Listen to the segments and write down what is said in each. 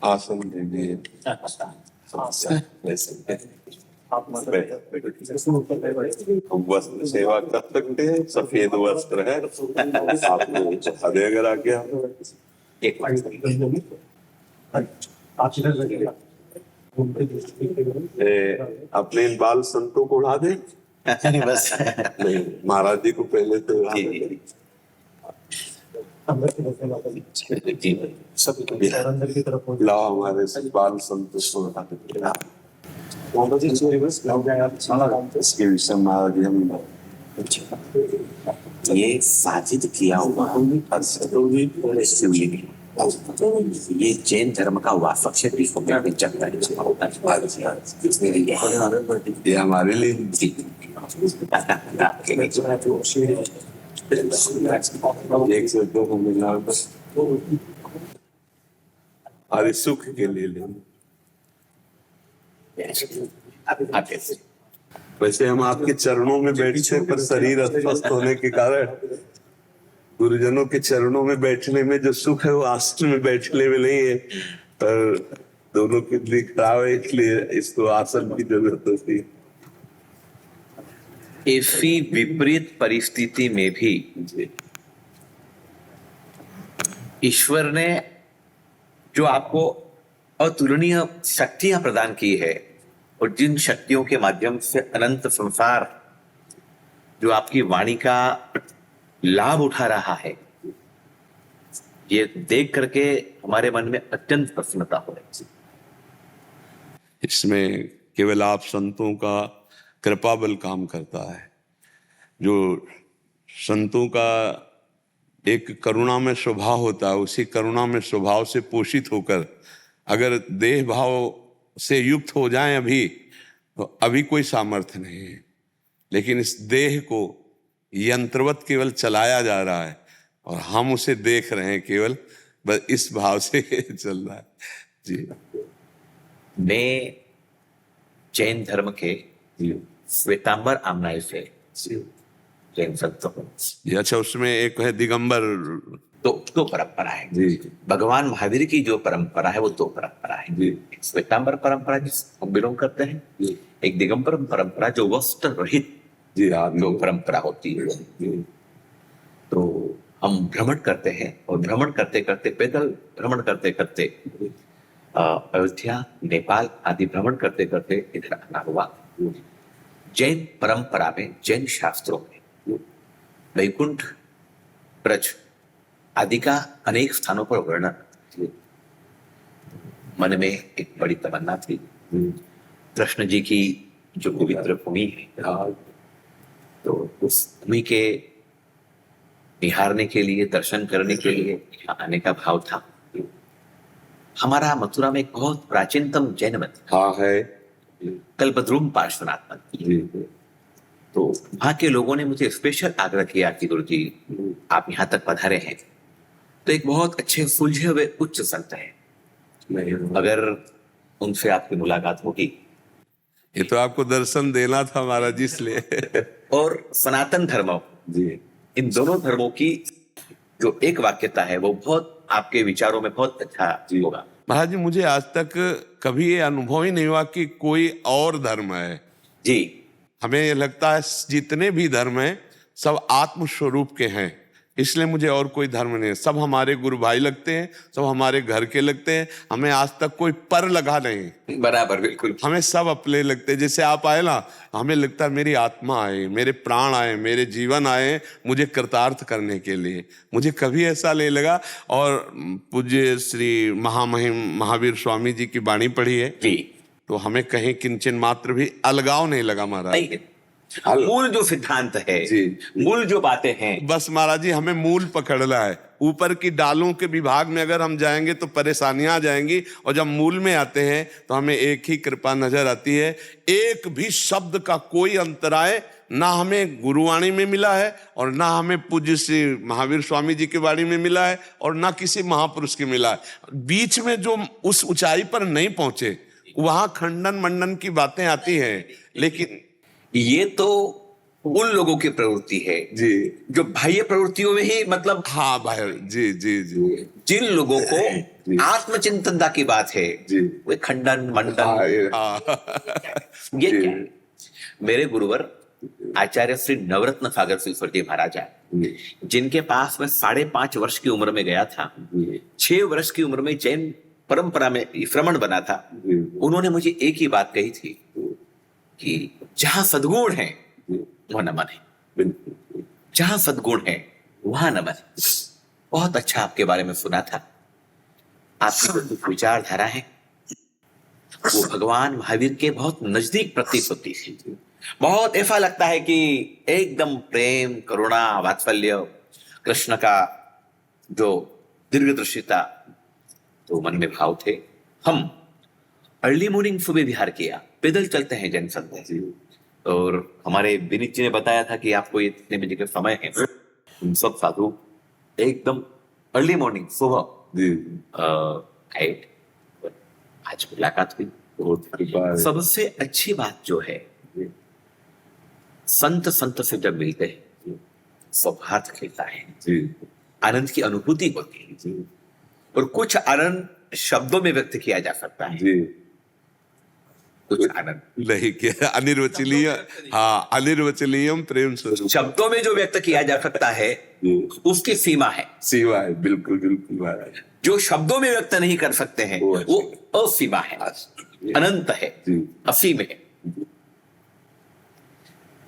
आसन लीजिए। वस्त्र सेवा कर सकते हैं, सफेद वस्त्र है आपको चढ़ा दे अगर आ गया। अपने इन बाल संतों को उड़ा दे। बस नहीं, महाराज जी को पहले तो लाओ हमारे बाल संतों को उड़ा दे। इसके विषय महाराज जी हम ये साजिद किया हुआ शिवलिंग, ये जैन धर्म का वाफक शक्ति को चलता है। ये हमारे लिए एक से दो को मिला हमारे सुख के लिए लेंगे। वैसे हम आपके चरणों में बैठते पर शरीर अस्वस्थ होने के कारण गुरुजनों के चरणों में बैठने में जो सुख है वो आसन में बैठने में नहीं है, पर दोनों की दिख खराब है इसलिए इसको आसन की जरूरत होती है। ऐसी विपरीत परिस्थिति में भी ईश्वर ने जो आपको अतुलनीय शक्तियां प्रदान की है और जिन शक्तियों के माध्यम से अनंत संसार जो आपकी वाणी का लाभ उठा रहा है, ये देख करके हमारे मन में अत्यंत प्रसन्नता हो रही है। इसमें केवल आप संतों का कृपा बल काम करता है। जो संतों का एक करुणा में स्वभाव होता है, उसी करुणा में स्वभाव से पोषित होकर अगर देह भाव से युक्त हो जाएं अभी, तो अभी कोई सामर्थ्य नहीं है, लेकिन इस देह को यंत्रवत केवल चलाया जा रहा है और हम उसे देख रहे हैं, केवल बस इस भाव से चल रहा है जी। मैं जैन धर्म के श्वेतांबर आमनाय से जैन संत हूँ। अच्छा, उसमें एक है दिगंबर, दो परंपरा है जी। भगवान महावीर की जो परंपरा है वो दो परंपरा है जी। श्वेतांबर परंपरा जिस हम बिलोंग करते हैं जी। एक दिगंबर परंपरा जो वस्त्र रहित जी जो परंपरा होती है जी। तो हम भ्रमण करते हैं और भ्रमण करते करते पैदल भ्रमण करते करते अयोध्या नेपाल आदि भ्रमण करते करते इधर आना हुआ। जैन परंपरा में जैन शास्त्रों में वैकुंठ ब्रज आदि का अनेक स्थानों पर वर्णन। मन में एक बड़ी तमन्ना थी, कृष्ण जी की जो पवित्र भूमि है, तो उस भूमि के निहारने के लिए, दर्शन करने के लिए आने का भाव था। हमारा मथुरा में एक बहुत प्राचीनतम जैन मंदिर है कल्पद्रुम पार्श्वनाथ मंदिर। तो वहां के लोगों ने मुझे स्पेशल आग्रह किया कि गुरु जी आप यहाँ तक पधारे हैं तो एक बहुत अच्छे सुलझे हुए उच्च संत है, अगर उनसे आपकी मुलाकात होगी। ये तो आपको दर्शन देना था महाराज जी, इसलिए। और सनातन धर्मों जी, इन दोनों धर्मों की जो एक वाक्यता है वो बहुत आपके विचारों में बहुत अच्छा होगा। महाराज जी, मुझे आज तक कभी ये अनुभव ही नहीं हुआ कि कोई और धर्म है जी। हमें ये लगता है जितने भी धर्म हैं सब आत्म स्वरूप के हैं, इसलिए मुझे और कोई धर्म नहीं है। सब हमारे गुरु भाई लगते हैं, सब हमारे घर के लगते हैं, हमें आज तक कोई पर लगा नहीं। बराबर, बिल्कुल। हमें सब अपने लगते हैं। जैसे आप आए ना, हमें लगता है मेरी आत्मा आए, मेरे प्राण आए, मेरे जीवन आए मुझे कृतार्थ करने के लिए। मुझे कभी ऐसा नहीं लगा। और पूज्य श्री महामहिम महावीर स्वामी जी की वाणी पढ़ी है जी, तो हमें कहीं किंचन मात्र भी अलगाव नहीं लगा महाराज। मूल जो सिद्धांत है जी, मूल जो बातें हैं, बस महाराज जी हमें मूल पकड़ना है। ऊपर की डालों के विभाग में अगर हम जाएंगे तो परेशानियां आ जाएंगी, और जब मूल में आते हैं तो हमें एक ही कृपा नजर आती है। एक भी शब्द का कोई अंतराय ना हमें गुरुवाणी में मिला है और ना हमें पूज्य श्री महावीर स्वामी जी की वाणी में मिला है और ना किसी महापुरुष की मिला है। बीच में जो उस ऊंचाई पर नहीं पहुंचे वहां खंडन मंडन की बातें आती हैं, लेकिन ये तो उन लोगों की प्रवृत्ति है जी जो बाह्य प्रवृत्तियों में ही मतलब हाँ भाई जी जी जी जिन लोगों जी। को आत्मचिंतनता की बात है जी वे खंडन मंडन हाँ ये जी। क्या है? मेरे गुरुवर आचार्य श्री नवरत्न सागर सिलसर जी महाराज हैं, जिनके पास मैं 5.5 वर्ष की उम्र में गया था। 6 वर्ष की उम्र में जैन परंपरा में श्रमण बना था। उन्होंने मुझे एक ही बात कही थी कि जहां सद्गुण है वह नमन है, जहां सद्गुण है वहां नमन है। बहुत अच्छा आपके बारे में सुना था। आपकी जो विचारधारा है वो भगवान महावीर के बहुत नजदीक प्रतीत होती है। बहुत ऐसा लगता है कि एकदम प्रेम करुणा वात्सल्य कृष्ण का जो दीर्घदृष्टिता तो मन में भाव थे। हम अर्ली मॉर्निंग सुबह विहार किया, पैदल चलते हैं जैन संत है। और हमारे विनीत जी ने बताया था कि आपको ये इतने बजे का समय है। हम सब साधु एकदम अर्ली मॉर्निंग सुबह आए। आज मुलाकात हुई। सबसे अच्छी बात जो है संत से जब मिलते हैं सौहार्द खिलता है, आनंद की अनुभूति होती है। और कुछ आनंद शब्दों में व्यक्त किया जा सकता है, कुछ आनंद नहीं किया अनिर्वचनीय हाँ अनिर्वचनीयम प्रेम स्वरूप शब्दों में जो व्यक्त किया जा सकता है उसकी सीमा है। सीमा है, बिल्कुल बिल्कुल महाराज। जो शब्दों में व्यक्त नहीं कर सकते हैं वो असीमा है, अनंत है, असीम है।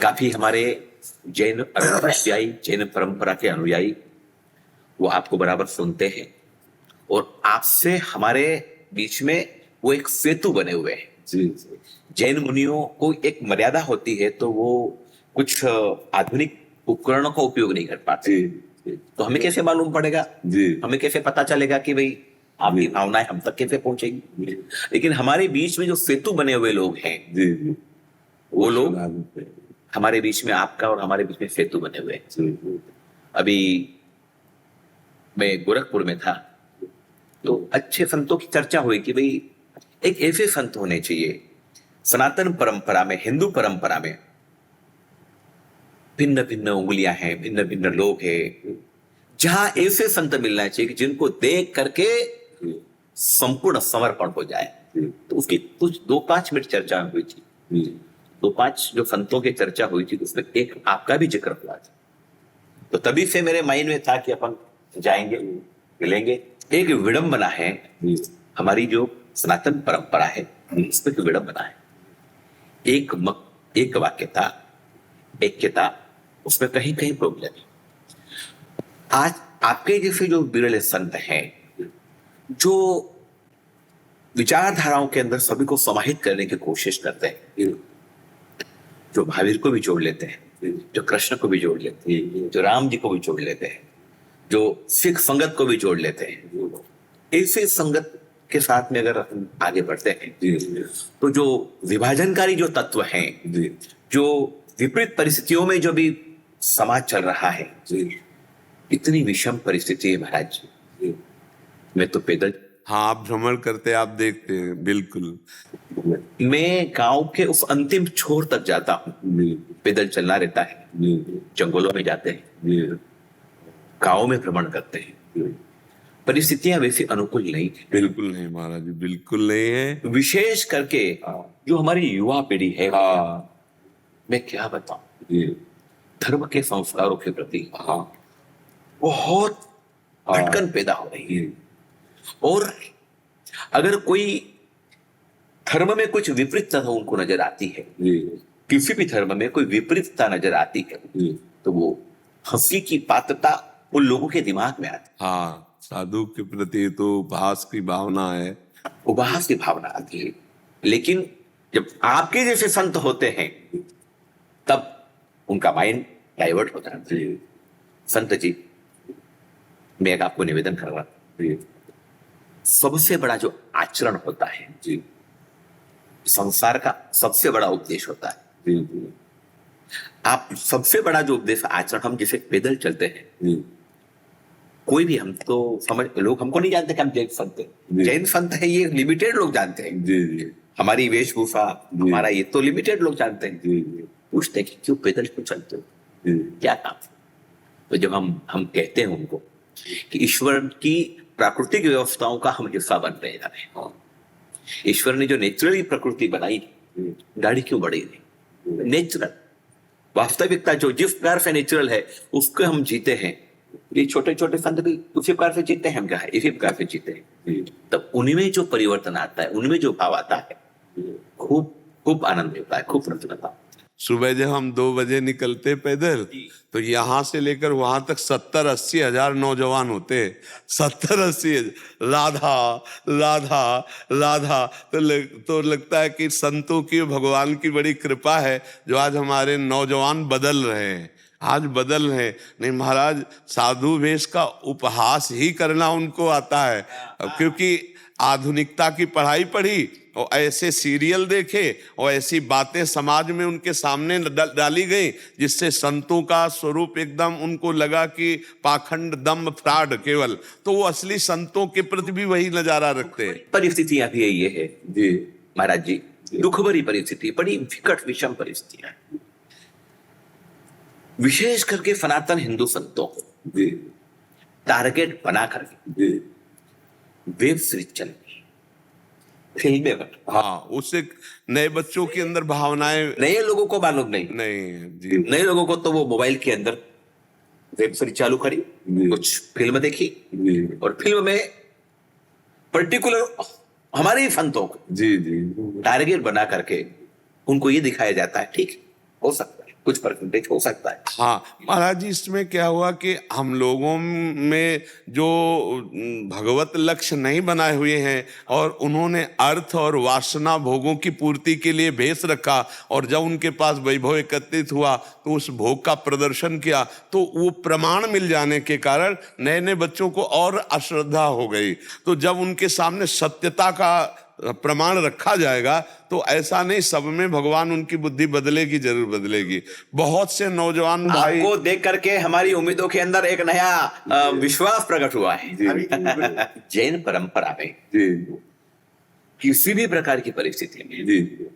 काफी हमारे जैन अनुयायी जैन परंपरा के अनुयायी वो आपको बराबर सुनते हैं और आपसे हमारे बीच में वो एक सेतु बने हुए हैं। जैन मुनियों को एक मर्यादा होती है तो वो कुछ आधुनिक उपकरणों का उपयोग नहीं कर पाते। तो हमें कैसे मालूम पड़ेगा, हमें कैसे पता चलेगा कि भाई आपकी भावनाएं हम तक कैसे पहुंचेगी। लेकिन हमारे बीच में जो सेतु बने हुए लोग हैं वो लोग हमारे बीच में आपका और हमारे बीच में सेतु बने हुए हैं। अभी मैं गोरखपुर में था तो अच्छे संतों की चर्चा हुई कि भाई एक ऐसे संत होने चाहिए सनातन परंपरा में, हिंदू परंपरा में भिन्न भिन्न उंगलियां हैं, भिन्न भिन्न लोग हैं, जहां ऐसे संत मिलना चाहिए कि जिनको देख करके संपूर्ण समर्पण हो जाए। तो उसकी कुछ 2-5 मिनट चर्चा हुई थी। 2-5 जो संतों की चर्चा हुई थी उसमें एक आपका भी जिक्र हुआ था। तो तभी से मेरे माइंड में था कि अपन जाएंगे मिलेंगे। एक विडंबना है हमारी जो सनातन परंपरा है इसमें एक विडंबना है। एक वाक्य था, एक था, उसमें कहीं कहीं प्रॉब्लम है। आज आपके जैसे जो विरले संत हैं जो विचारधाराओं के अंदर सभी को समाहित करने की कोशिश करते हैं, जो महावीर को भी जोड़ लेते हैं, जो कृष्ण को भी जोड़ लेते हैं, जो राम जी को भी जोड़ लेते हैं, जो सिख संगत को भी जोड़ लेते हैं, ऐसे संगत के साथ में अगर हम आगे बढ़ते हैं तो जो विभाजनकारी जो तत्व हैं, जो विपरीत परिस्थितियों में जो भी समाज चल रहा है, इतनी विषम परिस्थिति है महाराज। मैं तो पैदल हाँ आप भ्रमण करते आप देखते हैं बिल्कुल। मैं गांव के उस अंतिम छोर तक जाता हूँ, पैदल चलना रहता है, जंगलों में जाते हैं, गांव में भ्रमण करते हैं। परिस्थितियां वैसी अनुकूल नहीं, बिल्कुल नहीं महाराज जी, बिल्कुल नहीं है। विशेष करके जो हमारी युवा पीढ़ी है, मैं क्या बताऊं, धर्म के संस्कारों के प्रति बहुत भटकन पैदा हो रही है। और अगर कोई धर्म में कुछ विपरीतता उनको नजर आती है, किसी भी धर्म में कोई विपरीतता नजर आती है तो वो हंसी की पात्रता उन लोगों के दिमाग में आती है। हाँ साधु के प्रति तो उपहास की भावना है, उपहास की भावना आती है। लेकिन जब आपके जैसे संत होते हैं तब उनका माइंड डाइवर्ट हो जाता है। संत जी मैं एक आपको निवेदन कर रहा हूं, सबसे बड़ा जो आचरण होता है जी, संसार का सबसे बड़ा उपदेश होता है। आप सबसे बड़ा जो उपदेश आचरण, हम जैसे पैदल चलते हैं, कोई भी हम तो समझ लोग हमको नहीं जानते कि हम जैन संत हैं। जैन संत है ये लिमिटेड लोग जानते हैं। हमारी वेशभूषा, हमारा ये तो लिमिटेड लोग जानते हैं। पूछते हैं कि क्यों पैदल क्यों चलते हो, क्या काम है? तो जब हम कहते हैं उनको कि ईश्वर की प्राकृतिक व्यवस्थाओं का हम हिस्सा बन रहे हैं, ईश्वर ने जो नेचुरली प्रकृति बनाई, गाड़ी क्यों बढ़ी नहीं, नेचुरल वास्तविकता जो जिस प्रकार से नेचुरल है उसको हम जीते हैं। ये छोटे छोटे संत भी उसी प्रकार से जीते हैं, हम क्या है इसी प्रकार से जीते हैं। तब उनमें जो परिवर्तन आता है, उनमें जो भाव आता है, खूब खूब आनंद मिलता है, खूब प्रसन्नता। सुबह जब हम 2 बजे निकलते पैदल तो यहाँ से लेकर वहां तक 70-80 हजार नौजवान होते, 70-80 राधा राधा राधा। तो लगता है कि संतों की, भगवान की बड़ी कृपा है जो आज हमारे नौजवान बदल रहे हैं, आज बदल रहे हैं। नहीं महाराज, साधु वेश का उपहास ही करना उनको आता है, क्योंकि आधुनिकता की पढ़ाई पढ़ी और ऐसे सीरियल देखे और ऐसी बातें समाज में उनके सामने डाली गई जिससे संतों का स्वरूप एकदम उनको लगा कि पाखंड, दम्भ, फ्रॉड केवल। तो वो असली संतों के प्रति भी वही नजारा रखते हैं। परिस्थितियां भी ये है जी महाराज जी, दुख भरी परिस्थिति, बड़ी विकट विषम परिस्थितियां, विशेष करके सनातन हिंदू संतों को टारगेट बना करके वेब सीरीज चल रही, फिल्में बन, हाँ, उससे नए बच्चों के अंदर भावनाएं, नए लोगों को मालूम नहीं, जी, नए लोगों को तो वो मोबाइल के अंदर वेब सीरीज चालू करी, कुछ फिल्म देखी और फिल्म में पर्टिकुलर हमारे संतों को जी टारगेट बना करके उनको ये दिखाया जाता है। ठीक हो सकता है, कुछ परसेंटेज हो सकता है। हाँ महाराज जी, इसमें क्या हुआ कि हम लोगों में जो भगवत लक्ष्य नहीं बनाए हुए हैं और उन्होंने अर्थ और वासना भोगों की पूर्ति के लिए भेष रखा, और जब उनके पास वैभव एकत्रित हुआ तो उस भोग का प्रदर्शन किया, तो वो प्रमाण मिल जाने के कारण नए नए बच्चों को और अश्रद्धा हो गई। तो जब उनके सामने सत्यता का प्रमाण रखा जाएगा तो ऐसा नहीं सब में भगवान उनकी बुद्धि बदलेगी, जरूर बदलेगी। बहुत से नौजवान भाई को देख करके हमारी उम्मीदों के अंदर एक नया विश्वास प्रकट हुआ है। जैन परंपरा में किसी भी प्रकार की परिस्थिति में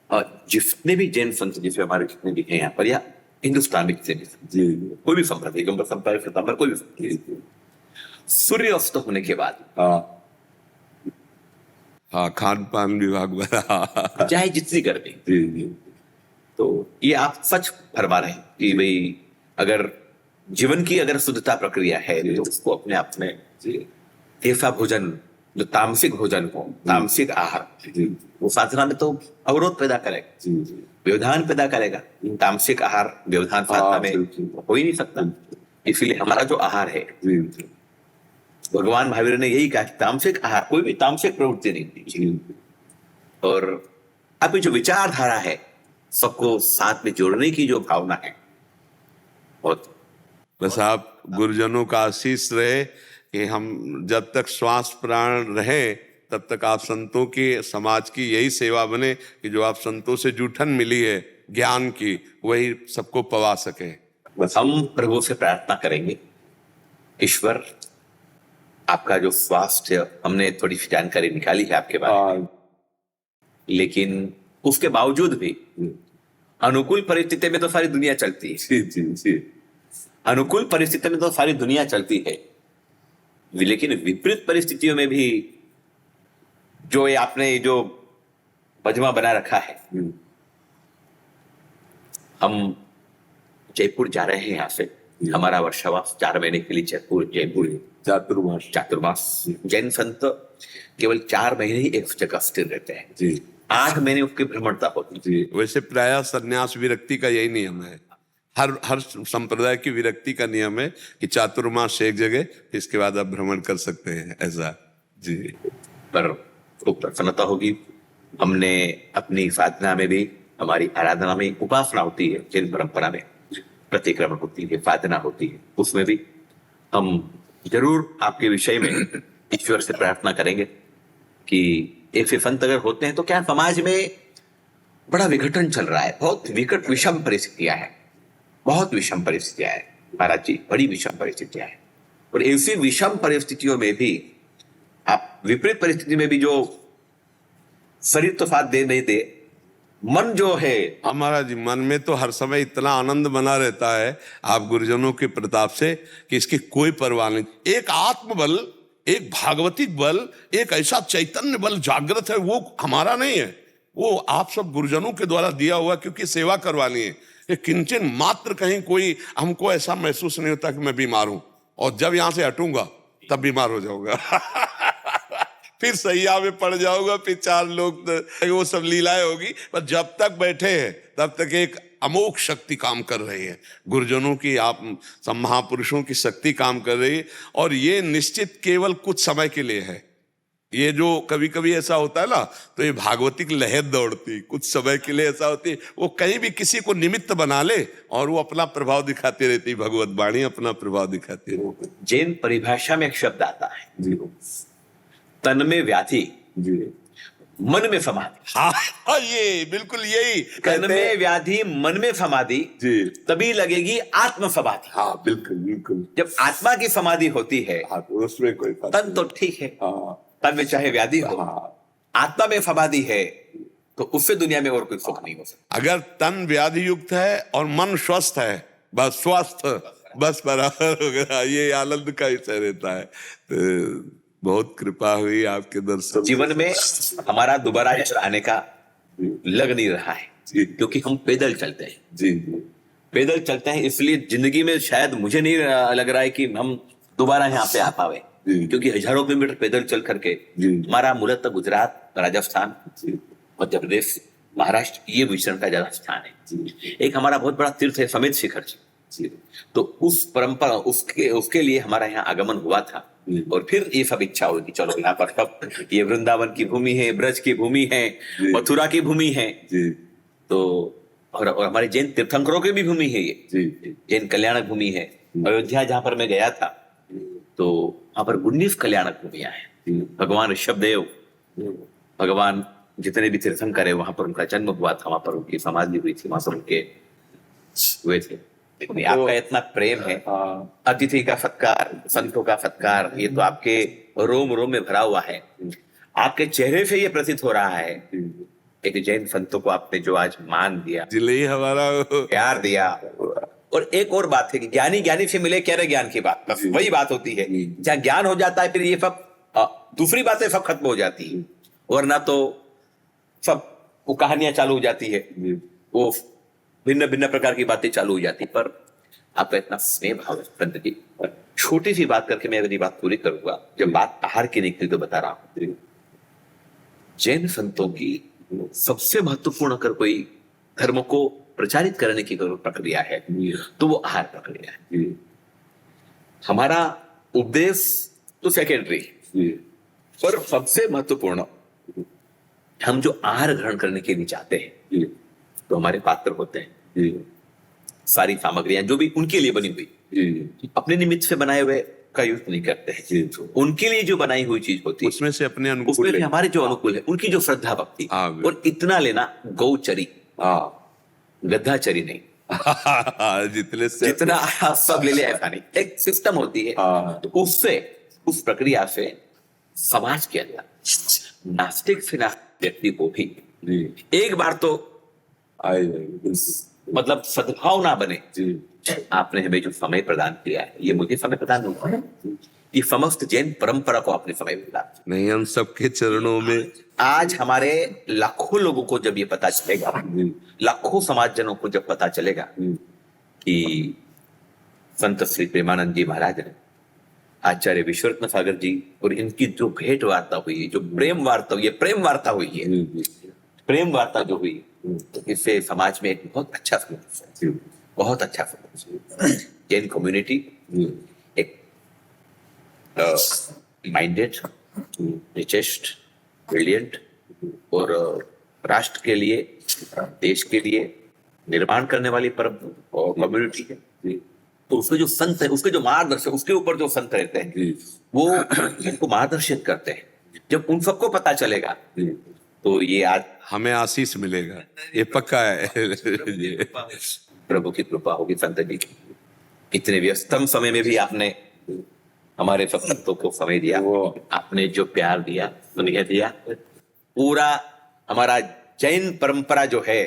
और जितने भी जैन संत, जैसे हमारे जितने भी हैं यहाँ पर या हिंदुस्तान में किसी भी कोई भी संप्रदाय, कोई भी सूर्य अस्त होने के बाद हाँ, खान पान विभाग बना, चाहे जितनी गर्मी, तो ये आप सच फरमा रहे हैं कि भाई अगर जीवन की अगर शुद्धता प्रक्रिया है तो उसको अपने आप में ऐसा भोजन जो तामसिक भोजन हो, तामसिक आहार, वो साधना में तो अवरोध पैदा करेगा, व्यवधान पैदा करेगा। तामसिक आहार व्यवधान साधना में हो ही नहीं सकता। इसीलिए हमारा जो आहार है, भगवान महावीर ने यही कहा कि तामसिक आहार, कोई भी तामसिक प्रवृत्ति नहीं थी। और अभी जो विचारधारा है, सबको साथ में जोड़ने की जो भावना है, बहुत बस आप गुरुजनों का आशीष रहे कि हम जब तक श्वास प्राण रहे तब तक आप संतों की, समाज की यही सेवा बने कि जो आप संतों से जूठन मिली है ज्ञान की, वही सबको पवा सके। बस हम प्रभु से प्रार्थना करेंगे, ईश्वर आपका जो स्वास्थ्य, हमने थोड़ी सी जानकारी निकाली है आपके बारे में, लेकिन उसके बावजूद भी अनुकूल परिस्थिति में तो सारी दुनिया चलती है। अनुकूल परिस्थिति में तो सारी दुनिया चलती है, लेकिन विपरीत परिस्थितियों में भी जो ये आपने जो मजमा बना रखा है, हम जयपुर जा रहे हैं यहाँ से, हमारा वर्षावास 4 महीने के लिए जयपुर चातुर्मास। जैन संत केवल 4 महीने ही एक जगह स्थिर रहते हैं, 8 महीने उसकी भ्रमणता होती है। वैसे प्रायः संन्यास विरक्ति का यही नियम है, हर संप्रदाय की विरक्ति का नियम है कि चातुर्मास एक जगह, इसके बाद आप भ्रमण कर सकते हैं, ऐसा जी। पर खूब प्रसन्नता होगी। हमने अपनी साधना में भी, हमारी आराधना में उपासना होती है, जैन परंपरा में प्रतिक्रमण होती है, साधना होती है, उसमें भी हम जरूर आपके विषय में ईश्वर से प्रार्थना करेंगे कि ऐसे संत अगर होते हैं तो क्या समाज में बड़ा विघटन चल रहा है, बहुत विकट विषम परिस्थितियां हैं, बहुत विषम परिस्थितियां हैं महाराज जी, बड़ी विषम परिस्थितियां हैं। और ऐसी विषम परिस्थितियों में भी आप, विपरीत परिस्थिति में भी जो शरीर तो साथ दे नहीं दे, मन जो है हमारा जी मन में तो हर समय इतना आनंद बना रहता है आप गुरुजनों के प्रताप से कि इसकी कोई परवाह नहीं। एक आत्मबल, एक भागवतिक बल, एक ऐसा चैतन्य बल जागृत है, वो हमारा नहीं है, वो आप सब गुरुजनों के द्वारा दिया हुआ, क्योंकि सेवा करवानी है। ये किंचन मात्र कहीं कोई हमको ऐसा महसूस नहीं होता कि मैं बीमार हूं, और जब यहां से हटूंगा तब बीमार हो जाऊंगा फिर सैया में पड़ जाऊंगा, फिर 4 लोग, वो सब लीलाएं होगी। पर जब तक बैठे हैं तब तक एक अमोघ शक्ति काम कर रही है, गुरुजनों की, आप सब महापुरुषों की शक्ति काम कर रही है। और ये निश्चित केवल कुछ समय के लिए है। ये जो कभी कभी ऐसा होता है ना, तो ये भागवतिक लहर दौड़ती कुछ समय के लिए ऐसा होती है, वो कहीं भी किसी को निमित्त बना ले और वो अपना प्रभाव दिखाती रहती, भगवत वाणी अपना प्रभाव दिखाती रहती। जैन परिभाषा में एक शब्द आता है, तन में व्याधि, मन में समाधि। हाँ, ये बिल्कुल यही तन में व्याधि, मन में समाधि, जी, तभी लगेगी आत्म समाधि। हाँ बिल्कुल बिल्कुल। जब आत्मा की समाधि होती है, हाँ, तो उसमें कोई तन तो ठीक है, हाँ, तन में चाहे व्याधि हो, आत्मा में समाधि है, तो उससे दुनिया में और कोई सुख नहीं हो सकता। अगर तन व्याधि युक्त है और मन स्वस्थ है, बस स्वस्थ, बस बराबर हो गया, ये आनंद का विषय रहता है। तो बहुत कृपा हुई आपके दर्शन। जीवन में हमारा दोबारा आने का लग नहीं रहा है, क्योंकि हम पैदल चलते हैं। जी, पैदल चलते हैं, इसलिए जिंदगी में शायद मुझे नहीं लग रहा है कि हम दोबारा यहाँ पे आ पावे, क्योंकि हजारों किलोमीटर पैदल चल करके हमारा मूलतः गुजरात, राजस्थान, मध्य प्रदेश, महाराष्ट्र, ये विचरण का ज्यादा स्थान है। एक हमारा बहुत बड़ा तीर्थ है समेत शिखर जी, तो उस परंपरा, उसके लिए हमारा यहाँ आगमन हुआ था। और फिर ये सब इच्छा हुई कि चलो यहाँ पर सब, ये वृंदावन की भूमि है, ब्रज की भूमि है, मथुरा की भूमि है, तो और हमारे जैन तीर्थंकरों की भी भूमि है, ये जैन कल्याणक भूमि है। अयोध्या जहां पर मैं गया था, तो वहां पर 19 कल्याणक भूमियां हैं। भगवान ऋषभदेव, भगवान जितने भी तीर्थंकर है, वहां पर उनका जन्म हुआ था, वहां पर उनकी समाधि हुई थी, वहां पर उनके हुए थे। आपका इतना प्रेम है, अतिथि का सत्कार, संतों का सत्कार, ये तो आपके रोम रोम में भरा हुआ है। आपके चेहरे से ये प्रतीत हो रहा है एक जैन संतों को आपने जो आज मान दिया, जिले हमारा प्यार दिया। और एक और बात है कि ज्ञानी ज्ञानी से मिले, कह रहे ज्ञान की बात, बस वही बात होती है। जहाँ ज्ञान हो जाता है, फिर ये सब दूसरी बातें सब खत्म हो जाती है, वरना तो सब वो कहानियां चालू हो जाती है, वो भिन्न भिन्न प्रकार की बातें चालू हो जाती। पर आपका इतना स्नेह भाव है संत जी। छोटी सी बात करके मैं मेरी बात पूरी करूंगा। जब बात आहार की निकली तो बता रहा हूं, जैन संतों की सबसे महत्वपूर्ण अगर कोई धर्म को प्रचारित करने की प्रक्रिया है, तो वो आहार प्रक्रिया है। हमारा उपदेश तो सेकेंडरी, पर सबसे महत्वपूर्ण, हम जो आहार ग्रहण करने के लिए चाहते हैं, तो हमारे पात्र होते हैं, सारी सामग्रियां जो भी उनके लिए बनी हुई, अपने निमित्त से बनाए हुए का यूज नहीं करते हैं। उनके लिए जो बनाई हुई चीज होती है, उसमें से अपने अनुकूल, उसमें से हमारे जो अनुकूल है, उनकी जो श्रद्धा भक्ति, और इतना लेना, गौचरी, गद्दाचरी नहीं जितना सब ले ले ऐसा नहीं, एक सिस्टम होती है। तो उससे, उस प्रक्रिया से समाज के अंदर नास्तिक से नास्तिक व्यक्ति को भी एक बार तो मतलब सद्भाव ना बने। आपने हमें जो समय प्रदान किया है, ये मुझे समय प्रदान नहीं हुआ, ये समस्त जैन परंपरा को आपने समय प्रदान नहीं, हम सबके चरणों में। आज हमारे लाखों लोगों को जब ये पता चलेगा, लाखों समाजजनों को जब पता चलेगा कि संत श्री प्रेमानंद जी महाराज ने, आचार्य विश्वरत्न सागर जी और इनकी जो भेंट वार्ता हुई है, जो प्रेम वार्ता हुई है, प्रेम वार्ता हुई है, प्रेम वार्ता जो हुई, तो इससे समाज में एक बहुत अच्छा समझ, बहुत अच्छा समझ, जैन कम्युनिटी एक माइंडेड, रिचेस्ट, ब्रिलियंट और राष्ट्र के लिए, देश के लिए निर्माण करने वाली परम और कम्युनिटी है। तो उसके जो संत है, उसके जो मार्गदर्शक, उसके ऊपर जो संत रहते हैं, वो इनको मार्गदर्शित करते हैं। जब उन सबको पता चलेगा, तो ये आज हमें आशीष मिलेगा, ये पक्का है। प्रभु की कृपा होगी संत जी की। इतने व्यस्तम समय में भी आपने हमारे सब संतों को समय दिया, आपने जो प्यार दिया, स्नेह दिया, पूरा हमारा जैन परंपरा जो है,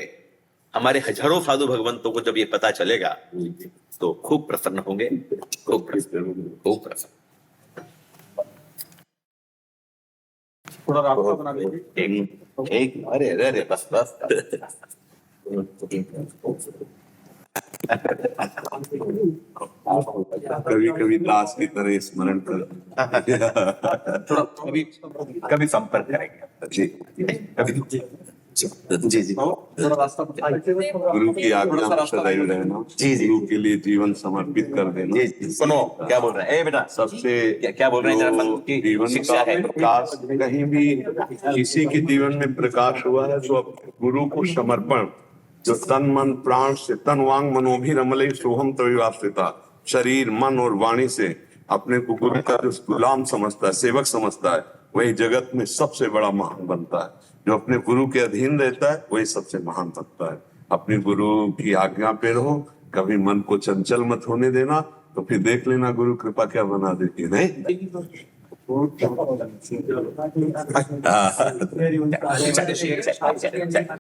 हमारे हजारों साधु भगवंतों को जब ये पता चलेगा तो खूब प्रसन्न होंगे, खूब प्रसन्न। थोड़ा रास्ता बना दीजिए। एक अरे अरे अरे बस बस कभी कभी दास की तरह स्मरण कर। थोड़ा कभी कभी संपर्क करेंगे जी, कभी। जी जी थोड़ा रास्ता बना दीजिए। गुरु की आज्ञा में सदैव रहना, जी, जी। गुरु के लिए जीवन समर्पित कर देना। जी जी सुनो क्या बोल रहे हैं, ए बेटा सबसे क्या बोल रहे हैं जरा जो संत की जीवन शिक्षा का है। प्रकाश कहीं भी किसी के जीवन में प्रकाश हुआ है तो अपने गुरु को समर्पण, जो तन मन प्राण से, तन वांग मनोभिरमले सोहम तविवास्थिता, शरीर मन और वाणी से अपने को गुरु का जो गुलाम समझता है, सेवक समझता है, वही जगत में सबसे बड़ा महान बनता है। जो अपने गुरु के अधीन रहता है वही सबसे महान बनता है। अपने गुरु की आज्ञा पे रहो, कभी मन को चंचल मत होने देना, तो फिर देख लेना गुरु कृपा क्या बना देती है। नहीं अच्छा,